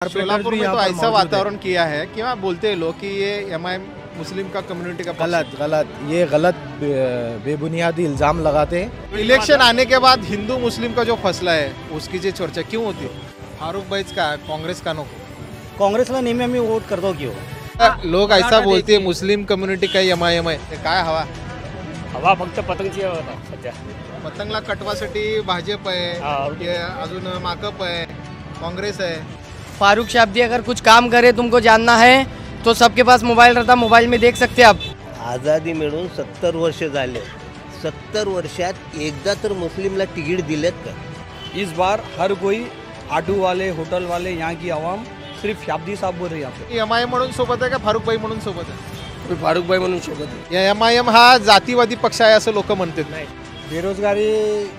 सोलापुर में तो ऐसा वातावरण किया है कि वहाँ बोलते हैं लोग कि ये एमआईएम मुस्लिम का कम्युनिटी का गलत ये गलत बेबुनियादी इल्जाम लगाते हैं। इलेक्शन आने के बाद हिंदू मुस्लिम का जो फैसला है उसकी जो चर्चा क्यों होती है? फारूक भाईच का काँग्रेस का नको? काँग्रेसला नेहमी आम्ही वोट करतो की लोग ऐसा बोलते हैं मुस्लिम कम्युनिटी का एमआईएम आहे. ते काय हवा? हवा फक्त पतंगची हवा सध्या. पतंगला कटवासाठी भाजप आहे, अजून माकप आहे, काँग्रेस आहे. फारूक शाब्दी अगर कुछ काम करे तुमको जानना है तो सबके पास मोबाइल रहता, मोबाइल में देख सकते आप. आझादी मिळून 70 वर्ष झाले. 70 वर्षात एकदा तर मुस्लिमला तिकीट दिलेत का? इस बार हर कोई ऑटो वाले होटल वाले यहाँ की आवाम सिर्फ शाब्दी साहब बोल रही है. एमआईएम म्हणून सोबत आहे का फारूक भाई म्हणून सोबत आहे? फारूक भाई म्हणून सोबत आहे. या एमआईएम हा जातीवादी पक्ष आहे असं लोक म्हणतात. नाही, बेरोजगारी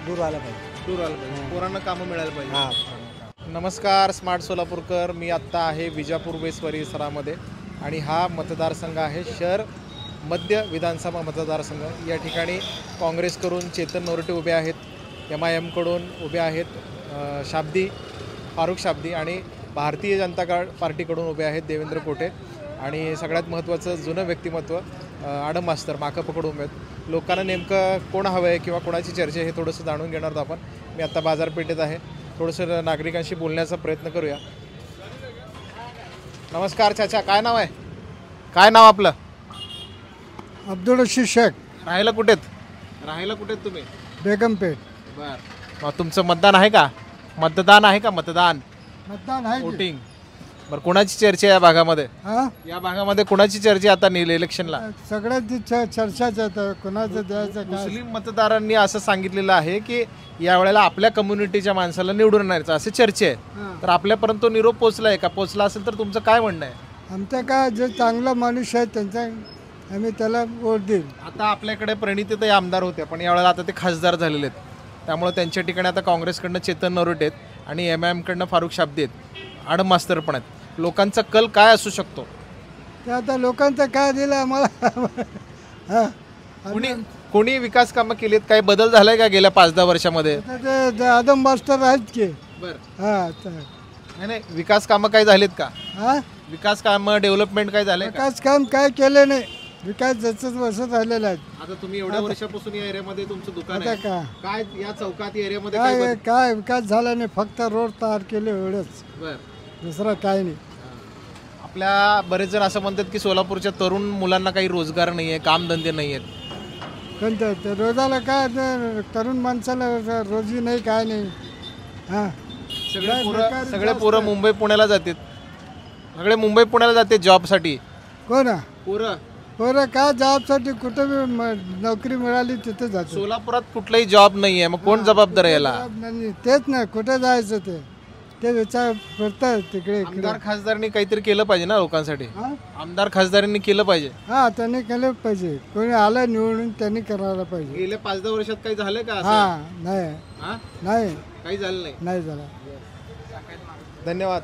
दूर व्हायला पाहिजे. दूर आलं पाहिजे, पोरांना कामं मिळायला पाहिजे. नमस्कार स्मार्ट सोलापूरकर, मी आत्ता आहे विजापूर वेस्ट परिसरामध्ये आणि हा मतदारसंघ आहे शहर मध्य विधानसभा मतदारसंघ. या ठिकाणी काँग्रेसकडून चेतन नोरटे उभे आहेत, एमआयएमकडून उभे आहेत शाब्दी, फारूक शाब्दी आणि भारतीय जनता पार्टीकडून उभे आहेत देवेंद्र कोटे आणि सगळ्यात महत्त्वाचं जुनं व्यक्तिमत्व आडम मास्तर माकपकडून उभे आहेत. लोकांना नेमकं कोण हवं आहे किंवा कोणाची चर्चा हे थोडंसं जाणून घेणार आहोत आपण. मी आत्ता बाजारपेठेत आहे, थोडंसं नागरिकांशी बोलण्याचा प्रयत्न करूया. नमस्कार चाचा, काय नाव आहे? काय नाव आपलं? अब्दुल रशीद शेख. राहायला कुठेत? राहायला कुठेत तुम्ही? बेगमपेठ. बरं, मग तुमचं मतदान आहे का? मतदान आहे का? मतदान आहे. वोटिंग. बरं, कोणाची चर्चा आहे या भागामध्ये? या भागामध्ये कोणाची चर्चा आता इलेक्शनला? सगळ्याची चर्चाच आहे. कोणाचं द्यायचं? मुस्लिम मतदारांनी असं सांगितलेलं आहे की या वेळेला आपल्या कम्युनिटीच्या माणसाला निवडून आणायचं असे चर्चा आहे. तर आपल्यापर्यंत तो निरोप पोचलाय का? पोचला असेल तर तुमचं काय म्हणणं आहे? आमचं काय जे चांगला माणूस आहे त्यांचा आम्ही त्याला वोट देऊ. आता आपल्याकडे प्रणितीताई आमदार होत्या, पण यावेळेला आता ते खासदार झालेले आहेत. त्यामुळे त्यांच्या ठिकाणी आता काँग्रेसकडनं चेतन नरोटे आहेत आणि एमआयएमकडनं फारूक शाब्दी आहेत, आडम मास्तर पण आहेत. लोकांचा कल काय असू शकतो? ते आता लोकांचं काय दिलं आम्हाला. कोणी विकास कामं केलीत? काही बदल झालाय का गेल्या 5-10 वर्षामध्ये? ते आदम मास्टर आहेत की. नाही नाही, विकास कामं काय झालीत का? विकास कामं डेव्हलपमेंट काय झालंय? विकास काम काय केले नाही. विकास जसंच वर्ष झालेला आहे. आता तुम्ही एवढ्या वर्षापासून या एरियामध्ये तुमचं दुकान आता आहे, काय या चौकात एरियामध्ये काय विकास झाला नाही. फक्त रोड तयार केले एवढंच, दुसरं काय नाही. आपल्या बरेच जण असं म्हणतात की सोलापूरच्या तरुण मुलांना काही रोजगार नाहीये, कामधंदे नाही आहेत. कोणतं रोजाला काय तरुण माणसाला रोजी नाही, काय नाही. सगळे पोरं मुंबई पुण्याला जातात. सगळे मुंबई पुण्याला जाते जॉबसाठी. कोण पोरं काय जॉबसाठी कुठे नोकरी मिळाली तिथे जाते. सोलापुरात कुठलाही जॉब नाहीये, मग कोण जबाबदार आहे याला? तेच ना, कुठे जायचं ते विचार करतात तिकडे. आमदार खासदारांनी काहीतरी केलं पाहिजे ना लोकांसाठी. आमदार खासदारांनी केलं पाहिजे. त्यांनी केलं पाहिजे. कोणी आलं निवडून त्यांनी करायला पाहिजे. गेल्या 5-10 वर्षात काही झालं का? नाही, काही झालं नाही झालं. धन्यवाद.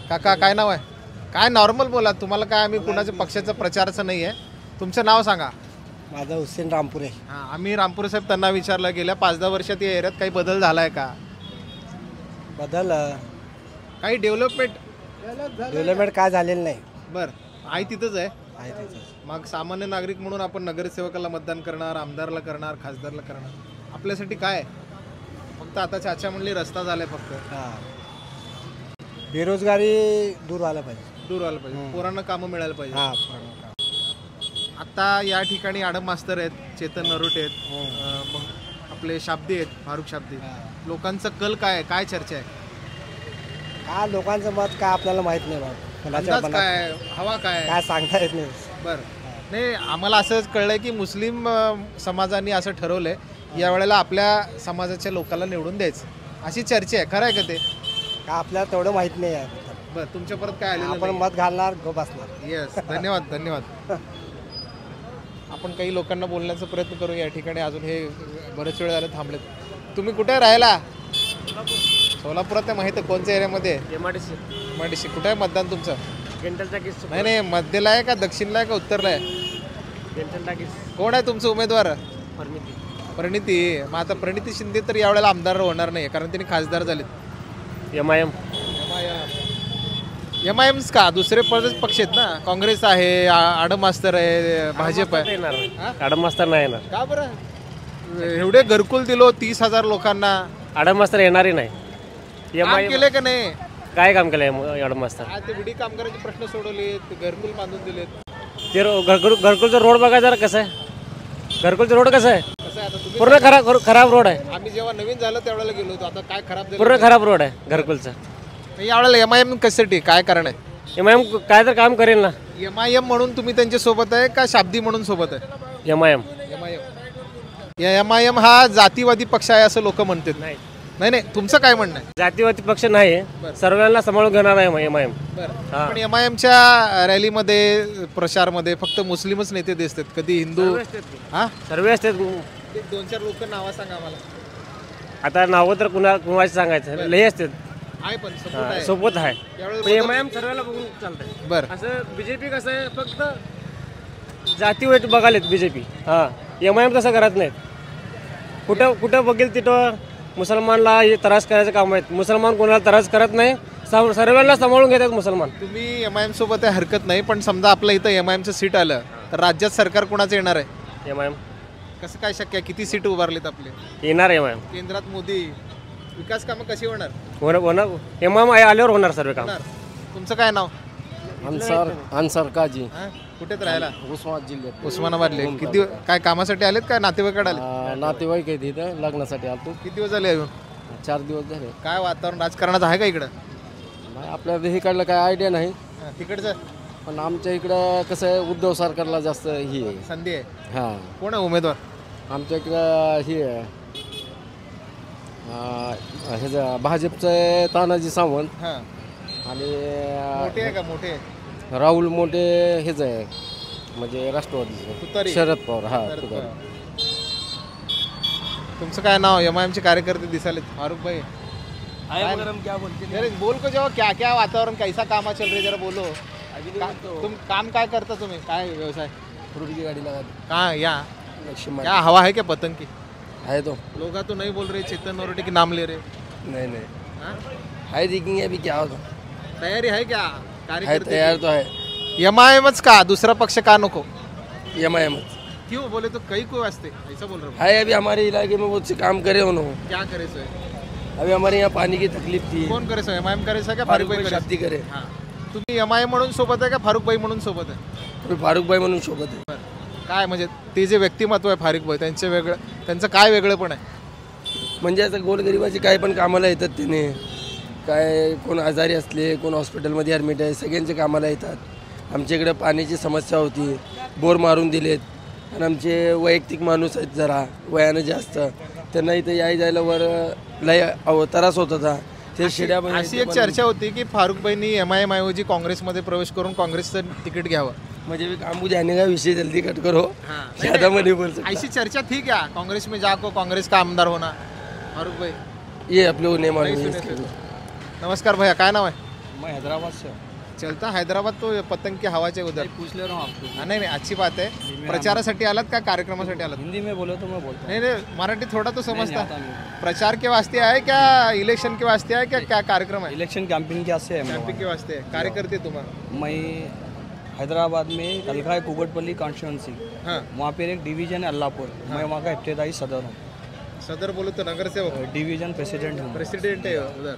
काका, काय नाव आहे? काय नॉर्मल बोला, तुम्हाला काय, आम्ही कुणाच्या पक्षाचा प्रचाराचं नाही आहे. तुमचं नाव सांगा. माझं हुसेन रामपुरे. आम्ही रामपुरे साहेब त्यांना विचारलं गेल्या 5-10 वर्षात या एरियात काही बदल झालाय का? बदल काही डेव्हलपमेंट काय झालेलं नाही. बरं, आहे तिथंच आहे. मग सामान्य नागरिक म्हणून आपण नगरसेवकाला मतदान करणार, आमदारला करणार, खासदारला करणार. आपल्यासाठी काय? फक्त आता चाचा म्हणले रस्ता झालाय फक्त. बेरोजगारी दूर व्हायला पाहिजे. पोरांना कामं मिळायला पाहिजे. आता या ठिकाणी आडम मास्तर आहेत, चेतन नरोटे आहेत, मग आपले शाब्दी आहेत, फारूक शाब्दी. लोकांचं कल काय चर्चा आहे? काय लोकांचं मत काय आपल्याला माहित नाही. काय हवा काय सांगता येत नाही. बरं, नाही, आम्हाला असंच कळलंय की मुस्लिम समाजाने असं ठरवलंय या वेळेला आपल्या समाजाच्या लोकांना निवडून द्यायचं, अशी चर्चा आहे. खरं आहे का ते? काय आपल्याला तेवढं माहित नाही आहे. बरं, तुमच्या परत काय आलेलं? आपण मत घालणार, गो बसणार. येस, धन्यवाद. आपण काही लोकांना बोलण्याचा प्रयत्न करू. या ठिकाणी अजून हे बरेच वेळ झाले थांबलेत. तुम्ही कुठे राहायला? सोलापुरात आहे. माहिती आहे कोणत्या एरियामध्ये? एमआयडीसी. कुठे आहे मतदान तुमचं? नाही, मध्यला आहे का दक्षिणला आहे का उत्तरला आहे? कोण आहे तुमचं उमेदवार? प्रणिती. मग आता प्रणिती शिंदे तर यावेळेला आमदार होणार नाही, कारण त्यांनी खासदार झालेत. एमआयएम. MIMs का दुसरे पक्ष आहेत ना, काँग्रेस आहे, आडम मास्तर आहे, भाजप आहे. आडम मास्तर नाही येणार. का बरं एवढे घरकुल दिलो 30,000 लोकांना, आडम मास्तर येणारही नाही. काम केले का नाही? काय काम केलंय आडम मास्तर? आज ते विडी कामगारांचे प्रश्न सोडवले, घरकुल बांधून दिलेत. ते घरकुलचा रोड बघा जरा कसं आहे. घरकुलचा रोड कसं आहे? कसं आहे आता तुम्ही, पूर्ण खराब रोड आहे. आम्ही जेव्हा नवीन झालं त्यावेळेला गेलो होतो, आता काय खराब झालं? पूर्ण खराब रोड आहे घरकुलचा. यावेळेला MIM कशासाठी काय कारण आहे? MIM काय तर काम करेल ना. MIM म्हणून तुम्ही त्यांच्या सोबत आहे का शाब्दी म्हणून सोबत आहे? MIM MIM हा जातीवादी पक्ष आहे असं लोक म्हणतात. नाही नाही, तुमचं काय म्हणणं आहे? जातीवादी पक्ष नाही, सर्वांना सांभाळून घेणार आहे MIM. बरं, पण MIMच्या रॅलीमध्ये प्रचारमध्ये फक्त मुस्लिमच नेते दिसतात, कधी हिंदू. हा, सर्व असतात. 2-4 लोक नावं सांगा मला. आता नावं तर कुणाचे सांगायचं लई असतात. आहे पण support आहे. सोबत आहे. यावेळेला MIM सर्वांना बघून चालतंय. बरं, असं बीजेपी कसं आहे, फक्त जातीवाद बघालेत बीजेपी. हां, MIM तसं करत नाहीत. कुठं बघेल तिथं मुसलमानला हे त्रास करायचं काम आहेत. मुसलमान कोणाला त्रास करत नाही, सर्वांना सांभाळून घेतात मुसलमान. तुम्ही MIM सोबत आहे हरकत नाही, पण समजा आपल्या इथं MIMचं सीट आलं तर राज्यात सरकार कोणाचं येणार आहे? MIM कसं काय शक्य आहे? किती सीट उभारलीत आपले येणार. MIM केंद्रात? मोदी विकास कामं कशी होणार? होणार. MIM आल्यावर होणार सर्व काम. तुमचं काय नाव? अन्सार काजी, हा? कुठेच राहायला? उस्मानाबाद जिल्ह्यात. उस्मानाबादले. किती काय कामासाठी आलेत काय नातेवाईकडे आले? नातेवाईक आहेत इथं, लग्नासाठी आलतो. किती दिवस झाले अजून? 4 दिवस झाले. काय वातावरण राजकारणाचं आहे का इकडं? नाही, आपल्याला इकडलं काय आयडिया नाही, हा, तिकडचं पण आमच्या इकडं कसं आहे, उद्धव सरकारला जास्त ही आहे. संधी आहे. हां, कोण आहे उमेदवार? आमच्या इकडं ही आहे, ह्याचं भाजपचं तानाजी सावंत हा, आणि मोठे आहे का? मोठे राहुल मोठे हेच आहे, म्हणजे राष्ट्रवादीचे तुतारी? शरद पवार. हा, तर तुतारी. तुमचं काय नाव? MIMचे कार्यकर्ते दिसाले. फारुख भाई क्या बोलते अरे बोल को जाओ, क्या क्या वातावरण कैसा काम चल रही जरा बोलो. तुम काम काय करता? तुम्ही काय व्यवसाय? फ्रूट की गाड़ी लगा कहाँ? यहाँ दी. क्या हवा है क्या पतंग की? है तो लोग तो नहीं बोल रहे चेतन नरोटे के नाम ले रहे. नहीं नहीं हाँ? है, देखेंगे अभी क्या होगा. तयारी है क्या है कार्यकर्ते? तैयार तो है. MIMच का? दूसरा पक्ष का नको? MIM क्यों बोले तो कई को वास्ते ऐसा बोल रहे हो? है. अभी हमारे इलाके में बहुत से काम करे उन्होंने. क्या करे सो? अभी हमारे यहाँ पानी की तकलीफ थी. कोण करे सो? MIM करे सो क्या फारूक फारुख भाई भाई करे? शादी करे. हाँ, तुम्ही MIM म्हणून सोबत आहे का फारुख भाई म्हणून सोबत आहे? अभी फारूक भाई म्हणून सोबत आहे. काय म्हणजे ते जे व्यक्तिमत्व आहे फारुख भाई, त्यांचे वेगळं, त्यांचं काय वेगळं पण आहे? म्हणजे आता गोरगरिबाचे काय पण कामाला येतात त्याने. काय कोण आजारी असले, कोण हॉस्पिटलमध्ये ॲडमिट आहे, सगळ्यांचे कामाला येतात. आमच्या इकडे पाण्याची समस्या होती, बोर मारून दिलेत. आणि आमचे वैयक्तिक माणूस आहेत जरा वयानं जास्त, त्यांना इथं जायला वर लय त्रास होत होता. ते शिड्यामध्ये अशी एक चर्चा होती की फारुख भाईनी MIM ऐवजी काँग्रेसमध्ये प्रवेश करून काँग्रेसचं तिकीट घ्यावं. मुझे काम जाने का विषय जल्दी कट करो. ज़्यादा मैं नहीं बोल सकता. ऐसी चर्चा थी क्या कांग्रेस में जाको कांग्रेस का आमदार होना? फारुख भाई ये आप लोग नहीं नहीं मालूम. सुने थे. नमस्कार भैया, काय नाव है? मैं हैदराबाद से चलता हैदराबाद तो पतंग की हवा है उधर. पूछ ले रहा हूँ आपको. हाँ, नहीं नहीं अच्छी बात है. प्रचारासाठी आलात का कार्यक्रमासाठी आलात? हिंदी में बोलो तो मैं बोलता नहीं नहीं मराठी थोड़ा तो समझता. हूँ. प्रचार के वास्ते आए क्या इलेक्शन के वास्ते आए क्या? क्या कार्यक्रम है? इलेक्शन कैंपिंग क्या से है. कैंपिंग के वास्ते है. कार्यकर्ते तुम्हारा? मैं हैदराबाद में कलका कुगटपल्ली कॉन्स्टिट्यूंसी, हाँ, वहाँ पर एक डिवीज़न है अल्लाहपुर. मैं वहाँ का इब्तदाई सदर हूँ. सदर बोलो तो नगर सेवक, डिवीज़न प्रेसिडेंट हूँ. प्रेसिडेंट है उधर.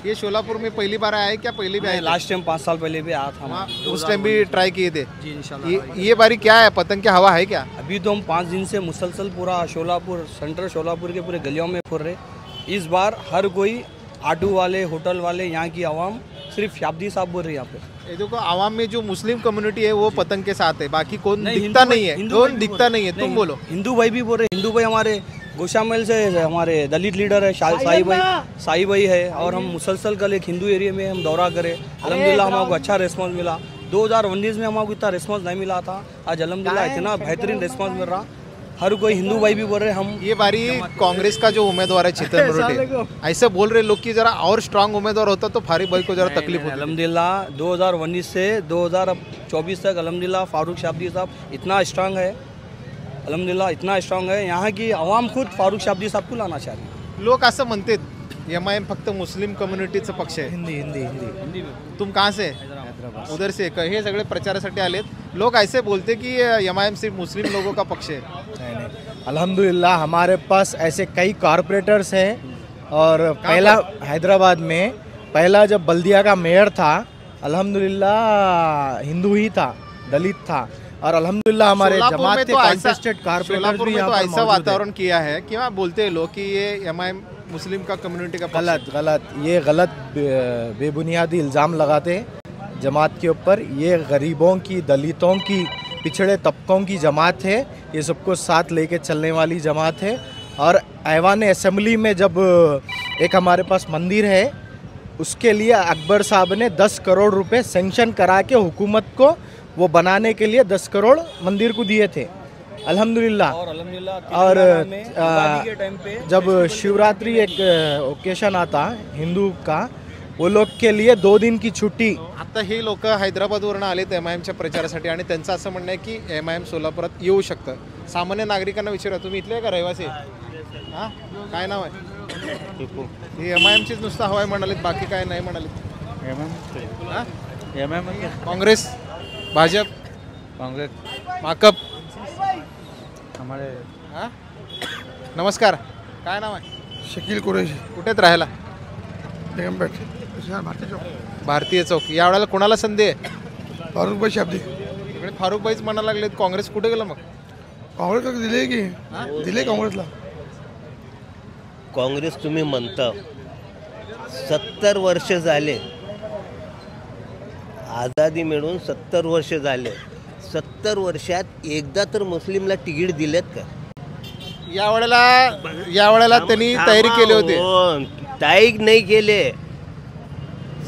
ये शोलापुर में पहली बार आए क्या? पहली भी आए? लास्ट टाइम 5 साल पहले भी आया था. वहाँ उस टाइम भी ट्राई किए थे. जी इंशाल्लाह. ये बारी क्या है? पतंग की हवा है क्या? अभी तो हम 5 दिन से मुसलसल पूरा शोलापुर, सेंट्रल शोलापुर के पूरे गलियों में फिर रहे. इस बार हर कोई ऑटो वाले, होटल वाले, यहाँ की आवाम सिर्फ शाब्दी साहब बोल रही है यहाँ पे. ये देखो आवाम में जो मुस्लिम कम्युनिटी है वो पतंग के साथ है, बाकी कौन नहीं, दिखता हिंदू नहीं भाई- है. हिंदू भाई कौन भी दिखता नहीं है? तुम बोलो. हिंदू भाई भी बोल रहे. हिंदू भाई हमारे गोशामेल से हमारे दलित लीडर है साई भाई है. और हम मुसलसल कल एक हिंदू एरिया में हम दौरा करें. अल्हम्दुलिल्लाह हमको अच्छा रिस्पांस मिला. 2019 में हमको इतना रिस्पांस नहीं मिला था. आज अल्हम्दुलिल्लाह इतना बेहतरीन रिस्पांस मिल रहा. हर कोई हिंदू भाई भी बोल रहे हम. ये बारी कांग्रेस का जो उम्मीदवार है चेतन नरोटे, ऐसे बोल रहे लोग कि जरा और स्ट्रांग उम्मीदवार होता तो फारूक भाई को जरा तकलीफ होती. अल्हम्दुलिल्लाह 2019 से 2024 तक अल्हम्दुलिल्लाह फारूक शाब्दी साहब इतना स्ट्रांग है. अल्हम्दुलिल्लाह इतना स्ट्रांग है. यहाँ की आवाम खुद फारूक शाब्दी साहब को लाना चाह रही है. लोक असं म्हणतात MIM फक्त मुस्लिम कम्युनिटीचं पक्ष आहे. हिंदी हिंदी हिंदी तुम कहाँ से? हैदराबाद। उधर से हे सगळे प्रचारासाठी आलेत. लोग ऐसे बोलते कि एमआईएम सिर्फ मुस्लिम लोगों का पक्ष है. नहीं, अल्हम्दुलिल्लाह हमारे पास ऐसे कई कॉरपोरेटर्स हैं और पहला हैदराबाद में पहला जब बल्दिया का मेयर था अल्हम्दुलिल्लाह हिंदू ही था, दलित था और अल्हम्दुलिल्लाह हमारे जमात के कॉन्टेस्टेड कॉरपोरेटर्स सोलापुर भी में यहाँ तो पर ऐसा मौजूद है। वातावरण किया है कि वहाँ बोलते हैं लोग कि ये एमआईएम मुस्लिम का कम्युनिटी का पक्ष है. गलत ये गलत बेबुनियादी इल्ज़ाम लगाते हैं जमात के ऊपर। ये गरीबों की, दलितों की, पिछड़े तबकों की जमात है, ये सबको साथ लेके चलने वाली जमात है। और ऐवान असेंबली में जब एक हमारे पास मंदिर है उसके लिए अकबर साहब ने 10 करोड़ रुपए सेंक्शन करा के हुकूमत को वो बनाने के लिए 10 करोड़ मंदिर को दिए थे अल्हम्दुलिल्लाह। और जब शिवरात्रि एक ओकेशन आता हिंदू का, वो लोग के लिए 2 दिन की छुट्टी. आता हे लोक हैदराबादवरून आलेत एमआयएमच्या प्रचारासाठी आणि त्यांचं असं म्हणणं आहे की एमआयएम सोलापुरात येऊ शकतं. सामान्य नागरिकांना विचारा, तुम्ही इथले का रहिवासी? हां, काय नाव आहे? हे एमआयएमचीच नुसतं हवाय म्हणालेत, बाकी काय नाही म्हणालेत. काँग्रेस, भाजप, कांग्रेस, माकप. हमारे हां, नमस्कार, काय नाव आहे? शकील कुरेशी, कुठेत राहायला? बेगमपेठ, भारतीय चौक. भारतीय चौक. यावेळेला कोणाला संधी आहे? फारुखभाई शाब्दी. इकडे फारुखभाईच म्हणायला लागलेत. काँग्रेस कुठे गेलं मग? काँग्रेस दिले की दिले काँग्रेसला. काँग्रेस तुम्ही म्हणता 70 वर्ष झाले, आझादी मिळून 70 वर्ष झाले. 70 वर्षात एकदा तर मुस्लिमला तिकीट दिलेत का? यावेळेला त्यांनी तयारी केली होती. ताईक नाही केले.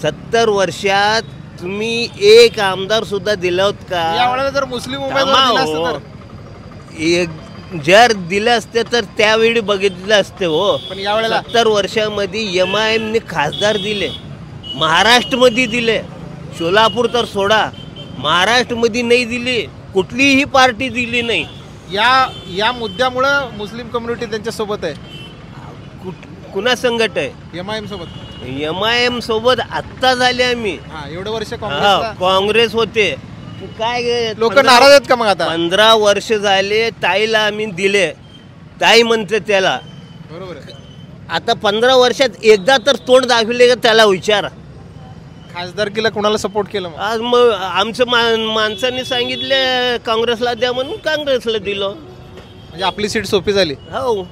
70 वर्षात तुम्ही एक आमदार सुद्धा दिला होत का? यावेळेला जर मुस्लिम उमेदवार दिला असता तर जर दिलं असते तर त्यावेळी बघितलं असते हो. पण यावेळेला 70 वर्षामध्ये एमआयएमने खासदार दिले, महाराष्ट्रमध्ये दिले. सोलापूर तर सोडा, महाराष्ट्रमध्ये नाही दिली, कुठलीही पार्टी दिली नाही. या मुद्द्यामुळं मुस्लिम कम्युनिटी त्यांच्या सोबत आहे. कुणा संघट आहे? एमआयएम सोबत. एमआयएम सोबत आत्ता झाले आम्ही. एवढे वर्ष काँग्रेस होते. काय लोक नाराज आहेत का मग? आता 15 वर्ष झाले ताईला आम्ही दिले, ताई म्हणते त्याला. बरोबर. आता 15 वर्षात एकदा तर तोंड दाखवले का त्याला विचार. खासदारकीला कोणाला सपोर्ट केलं मग? आज मग आमचं माणसांनी सांगितले काँग्रेसला द्या म्हणून काँग्रेसला दिलं. म्हणजे आपली सीट सोपी झाली. हो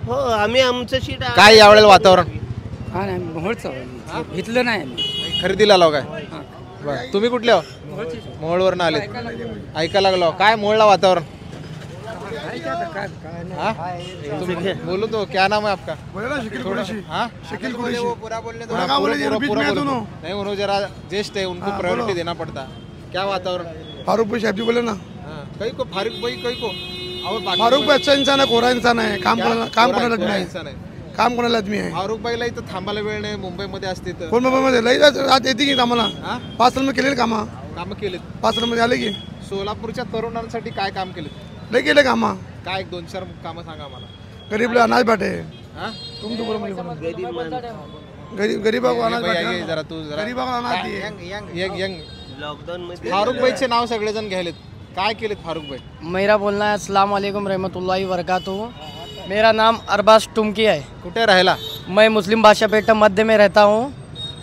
हो, आम्ही आमचं सीट. काय यावेळेला वातावरण? घेतलं नाही, खरेदीला लाव काय? तुम्ही कुठल्या? मोहोळवरून आले. ऐकायला लागलो. काय मोहोळला वातावरण? बोलो तो, क्या नाम है आपका? शकील कुरेशी. पूरा नहीं, उन्होंने जरा ज्येष्ठ है, उनको प्रायोरिटी देना पड़ता. क्या वातावरण? फारुखभाई शाब्दी बोले ना. कई को फारूक भाई, कई को और फारुखभाई अच्छा इंसान है, कोरा इंसान है, काम कोणाला आदमी आहे. इंसान आहे. काम कोणाला आदमी आहे. फारूक भाईला इथं थांबायला वेळ नाही. मुंबईमध्ये असते तर कोण मुंबईमध्ये लई रात येते की आम्हाला. 5 साल केलेले कामं केलेत. 5 सालमध्ये आले की. सोलापूरच्या तरुणांसाठी काय काम केले? लई केले कामं. काय 2-4 कामं सांगा मला. गरीबला अनाज बाटे. गरीब गरीबा को अनाज बाटे. जरा तू जरा गरीबा को अनाज दिए. यंग लॉकडाऊन मध्ये फारूक भाईचे नाव सगळेजण घ्यायलेत. काय केलेत फारूक भाई? मेरा बोलना है अस्सलाम वालेकुम रहमतुल्लाहि वबरकातुहू. मेरा नाम अरबाज टुमकी है. कुठे राहायला? मैं मुस्लिम भाषापेठ मध्य में रहता हूँ.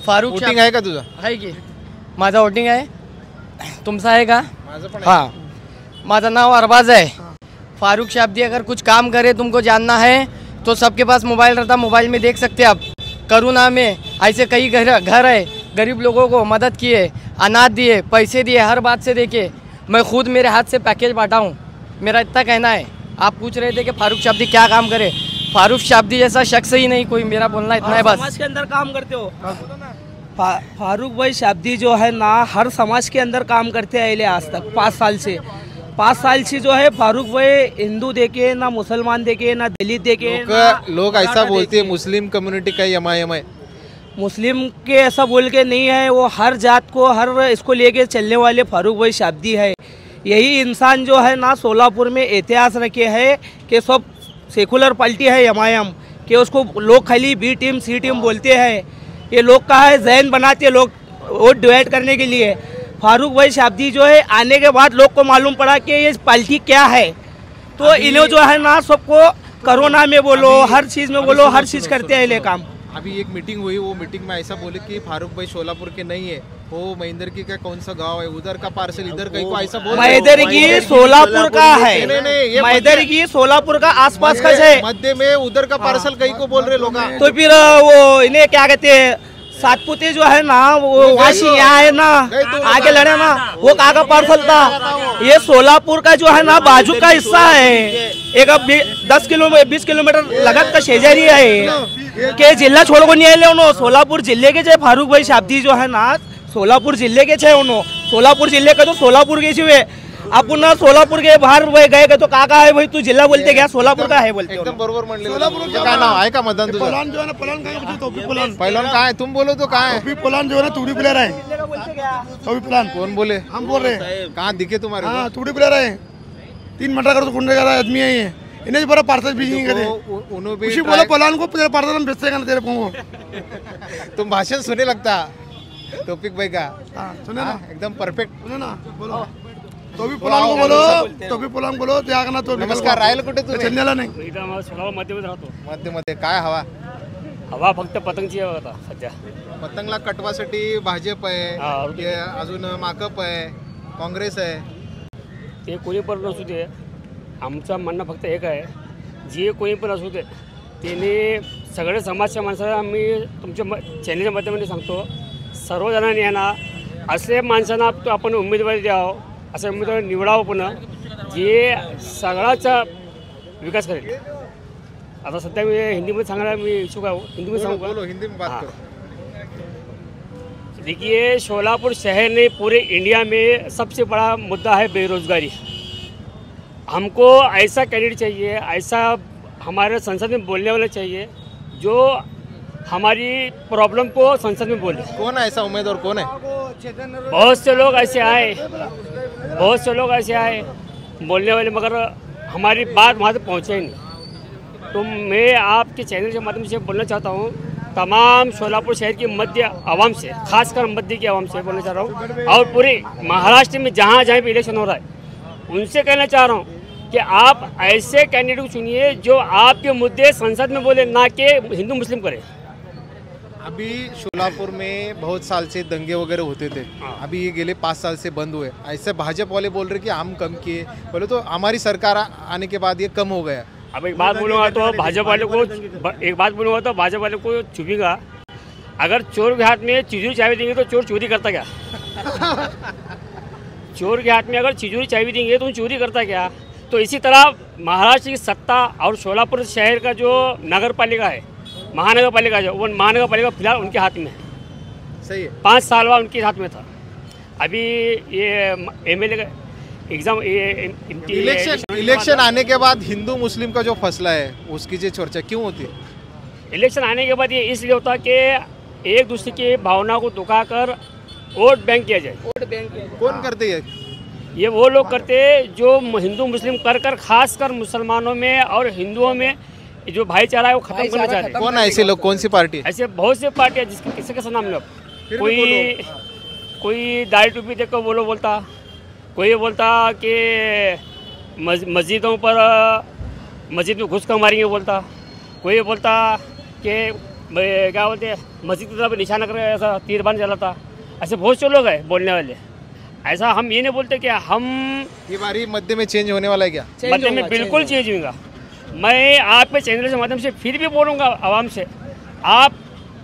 फारूक वोटिंग आहे का तुझं? आहे की माझा वोटिंग आहे. तुमचा आहे का? माझं पण. हाँ, माझा नाम अरबाज है. फारूक शाब्दी अगर कुछ काम करे, तुमको जानना है तो सबके पास मोबाइल रहता, मोबाइल में देख सकते आप. करुणा में ऐसे कई घर है, गरीब लोगों को मदद किए, अनाज दिए, पैसे दिए, हर बात से देखिए. मैं खुद मेरे हाथ से पैकेज बांटा हूँ. मेरा इतना कहना है. आप पूछ रहे थे कि फारूक शाब्दी क्या काम करे. फारूक शाब्दी जैसा शख्स ही नहीं कोई. मेरा बोलना इतना है बस. समाज के अंदर काम करते हो. फारूक भाई शाब्दी जो है ना, हर समाज के अंदर काम करते आए आज तक 5 साल से. 5 साल से जो है फारूक भाई हिंदू देखे ना, मुसलमान देखे ना, दलित देखे. लोग ऐसा बोलते हैं मुस्लिम कम्युनिटी का एमआईएम है. मुस्लिम के ऐसा बोल के नहीं है. वो हर जात को, हर इसको लेके चलने वाले फारूक भाई शाब्दी है. यही इंसान जो है ना, सोलापुर में इतिहास रखे है कि सब सेकुलर पार्टी है एमआईएम, कि उसको लोग खाली बी टीम सी टीम बोलते हैं. ये लोग का है जहन बनाते लोग वोट डिवाइड करने के लिए. फारूक भाई शाब्दी जो है आने के बाद लोग को मालूम पड़ा कि ये पार्टी क्या है, तो इन्हें जो है ना सबको कोरोना में बोलो, हर चीज़ में बोलो, हर चीज़ करते हैं ये काम। अभी एक मीटिंग हुई, वो मीटिंग में ऐसा बोले कि फारूक भाई शोलापुर के नहीं है, वो महेंद्र की का कौन सा गांव है, उधर का पार्सल इधर कहीं को ऐसा बोल। महेंद्र की सोलापुर का है, महेंद्र की सोलापुर का आसपास का है, मध्य में उधर का पार्सल कहीं को बोल रहे लोग। तो फिर वो इन्हें क्या कहते हैं, सातपुते जो है ना वो वाशी यहाँ है ना, आगे लड़े ना, वो कहाँ का पार्सल था? ये सोलापुर का जो है ना बाजू का हिस्सा है, एक 10 किलोमीटर 20 किलोमीटर लगत का शेजारी है के जिला छोड़ को नहीं आए। सोलापुर जिले के फारूक भाई शाब्दी जो है ना सोलापुर जिले के सोलापुर जिले का तो सोलापुर के हुए आपण सोलापुर के बाहर गए तो काका है भाई, तू जिल्हा बोलते क्या, सोलापुर का है बोलते एकदम बरोबर म्हणले। काय नाव आहे का मतदान तुझं? पलान जो है ना, पलान काय तोफी पलान, पहिलवान काय तुम बोलो तो काय? तोफी पलान जो है ना टूडी प्लेयर है, तोफी पलान कौन बोले? हम बोल रहे हैं। कहाँ दिखे तुम्हारे? हाँ टूडी प्लेयर है, 3 मटर कर तो कुंडे का आदमी है ये, इन्हें बड़ा पार्सल भेजेंगे करे, उन्होंने भी खुशी बोला पलान को पार्सल हम भेजते हैं तेरे को। तुम भाषण सुने लगता टॉपिक भाई का? सुने ना, एकदम परफेक्ट। सुने ना, बोलो तोफी पलान को बोलो, तोफी पलान बोलो त्या ना तो। नमस्कार, राहिलं कुठे तू? चेन्नईला नाही, मध्यमध्ये राहतो। मध्ये मध्ये काय हवा? हवा फक्त पतंगची आहे आता सध्या। पतंगला कटवासाठी भाजप आहे, अजून माकप आहे, काँग्रेस आहे, ते कोणी पण असू दे, आमचं म्हणणं फक्त एक आहे, जे कोणी पण असू दे त्याने सगळे समाजच्या माणसाला आम्ही तुमच्या चॅनलच्या माध्यमातून सांगतो, सर्वजणांनी आहे ना असे माणसांना आपण उमेदवारी द्यावं, असे उमेदवार निवडावं पुन्हा जे सगळ्याचा विकास करेल। आता सध्या मी हिंदीमध्ये सांगायला मी इच्छुक आहे, हिंदीमध्ये सांगू का? हिंदी में बात करो। देखिए, शोलापुर शहर ने पूरे इंडिया में सबसे बड़ा मुद्दा है बेरोजगारी। हमको ऐसा कैंडिडेट चाहिए, ऐसा हमारे संसद में बोलने वाला चाहिए जो हमारी प्रॉब्लम को संसद में बोले। कौन है ऐसा उम्मीदवार, कौन है? बहुत से लोग ऐसे आए, बहुत से लोग ऐसे आए बोलने वाले, मगर हमारी बात वहाँ तक पहुँचे ही नहीं। तो मैं आपके चैनल के माध्यम से बोलना चाहता हूँ तमाम शोलापुर शहर की मध्य आवाम से, खासकर मध्य की आवाम से बोलना चाह रहा हूँ, और पूरे महाराष्ट्र में जहाँ जहाँ भी इलेक्शन हो रहा है उनसे कहना चाह रहा हूँ कि आप ऐसे कैंडिडेट चुनिए जो आपके मुद्दे संसद में बोले, ना कि हिंदू मुस्लिम करे। अभी शोलापुर में बहुत साल से दंगे वगैरह होते थे, अभी ये गेले 5 साल से बंद हुए। ऐसे भाजपा वाले बोल रहे कि हम कम किए, बोले तो हमारी सरकार आने के बाद ये कम हो गया। अब एक बात बोलूँगा तो भाजपा वाले को चुभेगा, अगर चोर के हाथ में तिजोरी चाबी देंगे तो चोर चोरी करता क्या? चोर के हाथ में अगर तिजोरी चाबी देंगे तो चोरी करता क्या? तो इसी तरह महाराष्ट्र की सत्ता और शोलापुर शहर का जो नगर पालिका है, महानगर पालिका जो, वो महानगर पालिका फिलहाल उनके हाथ में है। सही है, 5 साल बाद उनके हाथ में था। अभी ये MLA का एग्जाम, इलेक्शन आने के बाद हिंदू मुस्लिम का जो फैसला है उसकी जो चर्चा क्यों होती है? इलेक्शन आने के बाद ये इसलिए होता कि एक दूसरे की भावना को दुखाकर वोट बैंक किया जाए। वोट बैंक कौन करते है? ये वो लोग करते हैं जो हिंदू मुस्लिम कर खासकर मुसलमानों में और हिंदुओं में जो भाईचारा है वो खत्म करना चाहते हैं। कौन है ऐसे लोग, कौन सी पार्टी? ऐसे बहुत से पार्टियाँ जिसके किसी का नाम नहीं, कोई दाढ़ी टोपी देख कर वो लोग बोलता, कोई बोलता कि मस्जिदों पर मस्जिद में घुस कर मारेंगे बोलता, कोई बोलता कि क्या बोलते हैं मस्जिद की तरफ निशाना कर ऐसा तीर बांध चलाता। ऐसे बहुत से लोग हैं बोलने वाले। ऐसा हम ये नहीं बोलते कि हम ये बारी मध्य में चेंज होने वाला है क्या? मध्य में बिल्कुल चेंज होगा। मैं आपके चैनल के माध्यम से फिर भी बोलूँगा आवाम से, आप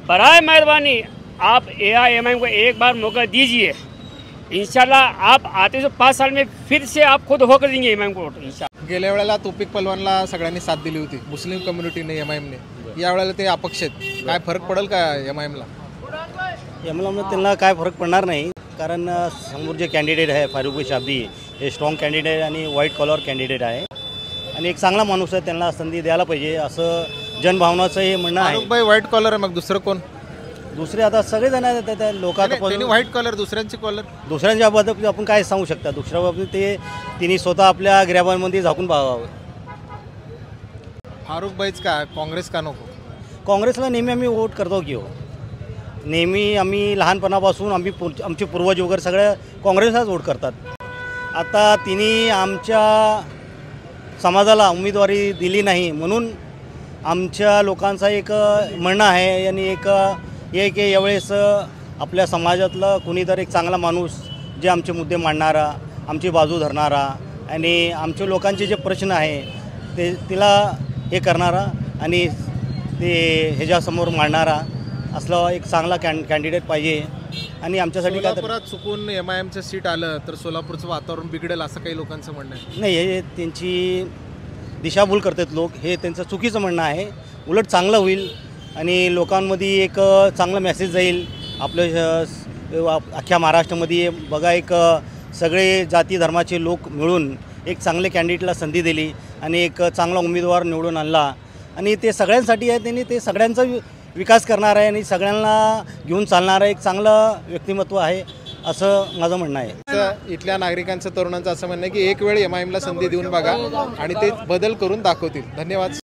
बराए मेहरबानी आप AIMIM को एक बार मौका दीजिए। इंशाल्लाह आप आते तो 5 साल में फिर से आप खुद होकर देंगे MIM को वोट इंशाल्लाह। गेल्या वेळेला तोपिक पलवानला सगळ्यांनी साथ दिली होती, मुस्लिम कम्युनिटीने MIMने, या वेळेला ते अपक्ष आहेत, काय फरक पडेल का MIMला? MIMला त्यांना काय फरक पडणार नाही, कारण समोर जे कॅन्डिडेट आहे फारूक भाई शाब्दी हे स्ट्रॉंग कॅन्डिडेट आणि व्हाईट कॉलर कॅन्डिडेट आहे आणि एक चांगला माणूस आहे, त्यांना संधी द्यायला पाहिजे असं जनभावनाचं हे म्हणणं आहे। फारूक भाई व्हाईट कॉलर आहे, मग दुसरं कोण? दुसरे आता सगळेजण आहेत त्या लोकांना व्हाईट कॉलर, दुसऱ्यांची कॉलर, दुसऱ्यांच्या बाबतीत आपण काय सांगू शकता, दुसऱ्या बाबतीत ते तिने स्वतः आपल्या ग्रॅबांमध्ये झाकून पाहावं। फारूक भाईच का, काँग्रेस का नको? काँग्रेसला नेहमी आम्ही वोट करतो की हो, नेहमी आम्ही लहानपणापासून आमचे पूर्वज वगैरे सगळे काँग्रेसलाच वोट करतात. आता तिने आमच्या समाजाला उमेदवारी दिली नाही म्हणून आमच्या लोकांचा एक म्हणणं आहे आणि एक यावेळेस आपल्या समाजातलं कुणीतरी एक चांगला माणूस जे आमचे मुद्दे मांडणारा, आमची बाजू धरणारा आणि आमच्या लोकांचे जे प्रश्न आहे तिला हे करणारा आणि ते ह्याच्यासमोर मांडणारा असला एक चांगला कॅन्डिडेट पाहिजे. आणि आमच्यासाठी काय सोलापुरात चुकून MIMचं सीट आलं तर सोलापूरचं वातावरण बिघडेल असं काही लोकांचं म्हणणं आहे. नाही, हे त्यांची दिशाभूल करतात लोक, हे त्यांचं चुकीचं म्हणणं आहे. उलट चांगलं होईल आणि लोकांमध्ये एक चांगला मेसेज जाईल. आपल्या अख्ख्या महाराष्ट्रामध्ये बघा एक सगळे जाती धर्माचे लोक मिळून एक चांगले कॅन्डिडेटला संधी दिली आणि एक चांगला उमेदवार निवडून आणला आणि ते सगळ्यांसाठी आहे. त्यांनी ते सगळ्यांचा विकास करणार आहे आणि सगळ्यांना घेऊन चालणारं एक चांगलं व्यक्तिमत्व आहे असं माझं म्हणणं आहे. इथल्या नागरिकांचं, तरुणांचं असं म्हणणं आहे की एक वेळ MIMला संधी देऊन बघा आणि ते बदल करून दाखवतील. धन्यवाद.